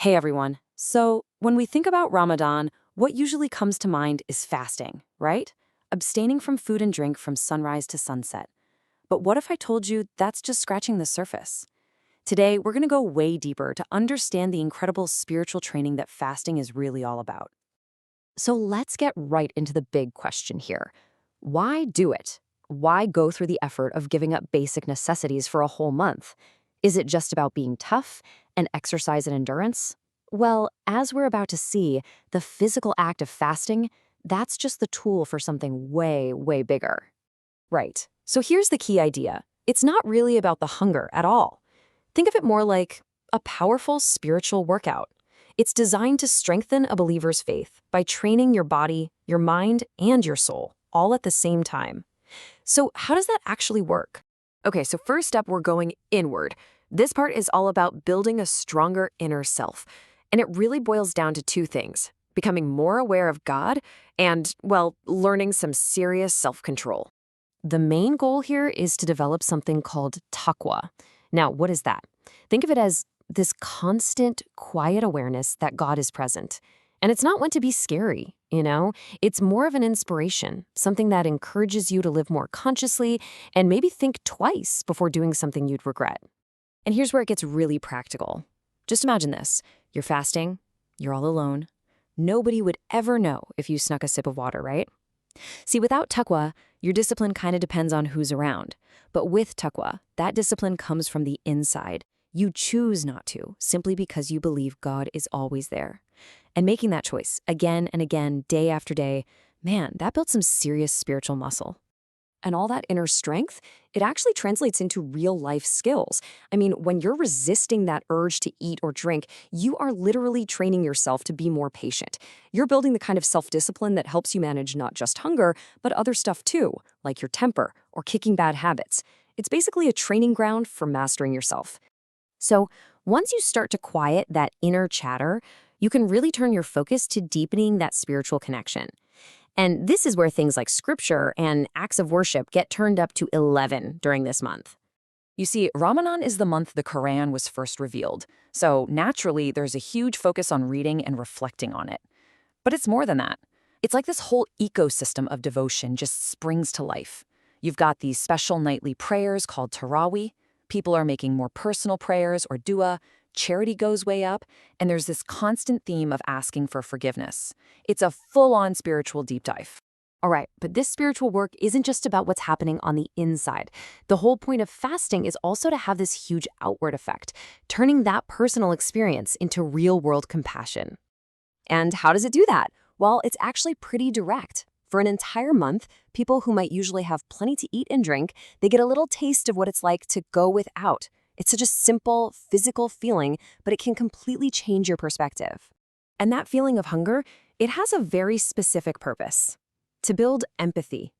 Hey everyone. So, when we think about Ramadan, what usually comes to mind is fasting, right? Abstaining from food and drink from sunrise to sunset. But what if I told you that's just scratching the surface? Today, we're going to go way deeper to understand the incredible spiritual training that fasting is really all about. So let's get right into the big question here. Why do it? Why go through the effort of giving up basic necessities for a whole month? Is it just about being tough and exercise and endurance? Well, as we're about to see, the physical act of fasting, that's just the tool for something way, way bigger. Right. So here's the key idea. It's not really about the hunger at all. Think of it more like a powerful spiritual workout. It's designed to strengthen a believer's faith by training your body, your mind, and your soul all at the same time. So how does that actually work? Okay, so first up, we're going inward. This part is all about building a stronger inner self. And it really boils down to two things: becoming more aware of God and, well, learning some serious self-control. The main goal here is to develop something called taqwa. Now, what is that? Think of it as this constant, quiet awareness that God is present. And it's not meant to be scary, you know? It's more of an inspiration, something that encourages you to live more consciously and maybe think twice before doing something you'd regret. And here's where it gets really practical. Just imagine this. You're fasting, you're all alone. Nobody would ever know if you snuck a sip of water, right? See, without taqwa, your discipline kind of depends on who's around. But with taqwa, that discipline comes from the inside. You choose not to, simply because you believe God is always there. And making that choice again and again, day after day, man, that builds some serious spiritual muscle. And all that inner strength, it actually translates into real life skills. I mean, when you're resisting that urge to eat or drink, you are literally training yourself to be more patient. You're building the kind of self-discipline that helps you manage not just hunger, but other stuff too, like your temper or kicking bad habits. It's basically a training ground for mastering yourself. So once you start to quiet that inner chatter, you can really turn your focus to deepening that spiritual connection. And this is where things like scripture and acts of worship get turned up to 11 during this month. You see, Ramadan is the month the Qur'an was first revealed, so naturally there's a huge focus on reading and reflecting on it. But it's more than that. It's like this whole ecosystem of devotion just springs to life. You've got these special nightly prayers called Tarawih. People are making more personal prayers or dua. Charity goes way up, and there's this constant theme of asking for forgiveness. It's a full-on spiritual deep dive. All right, but this spiritual work isn't just about what's happening on the inside. The whole point of fasting is also to have this huge outward effect, turning that personal experience into real-world compassion. And how does it do that? Well, it's actually pretty direct. For an entire month, people who might usually have plenty to eat and drink, they get a little taste of what it's like to go without. It's such a simple, physical feeling, but it can completely change your perspective. And that feeling of hunger, it has a very specific purpose: to build empathy.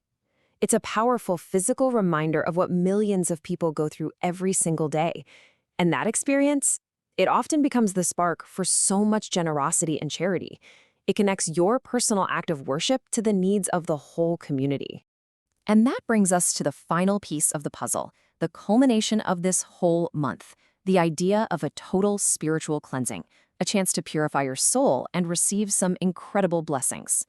It's a powerful physical reminder of what millions of people go through every single day. And that experience, it often becomes the spark for so much generosity and charity. It connects your personal act of worship to the needs of the whole community. And that brings us to the final piece of the puzzle, the culmination of this whole month, the idea of a total spiritual cleansing, a chance to purify your soul and receive some incredible blessings.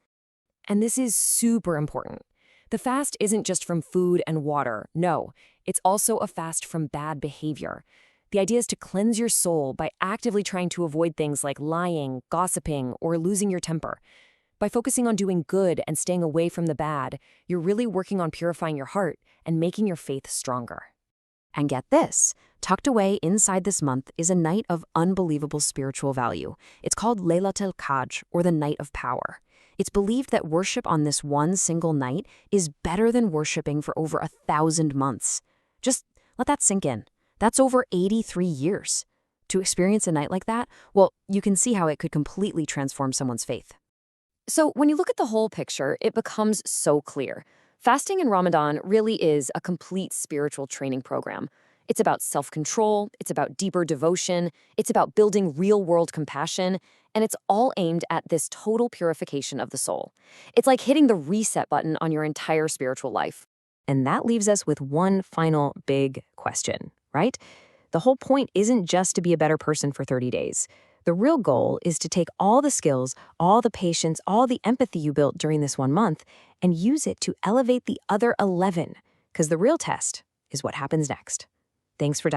And this is super important. The fast isn't just from food and water, no, it's also a fast from bad behavior. The idea is to cleanse your soul by actively trying to avoid things like lying, gossiping, or losing your temper. By focusing on doing good and staying away from the bad, you're really working on purifying your heart and making your faith stronger. And get this, tucked away inside this month is a night of unbelievable spiritual value. It's called Laylatul Qadr, or the Night of Power. It's believed that worship on this one single night is better than worshiping for over 1,000 months. Just let that sink in. That's over 83 years. To experience a night like that, well, you can see how it could completely transform someone's faith. So when you look at the whole picture, it becomes so clear. Fasting in Ramadan really is a complete spiritual training program. It's about self-control, it's about deeper devotion, it's about building real-world compassion, and it's all aimed at this total purification of the soul. It's like hitting the reset button on your entire spiritual life. And that leaves us with one final big question, right? The whole point isn't just to be a better person for 30 days. The real goal is to take all the skills, all the patience, all the empathy you built during this 1 month and use it to elevate the other 11, because the real test is what happens next. Thanks for diving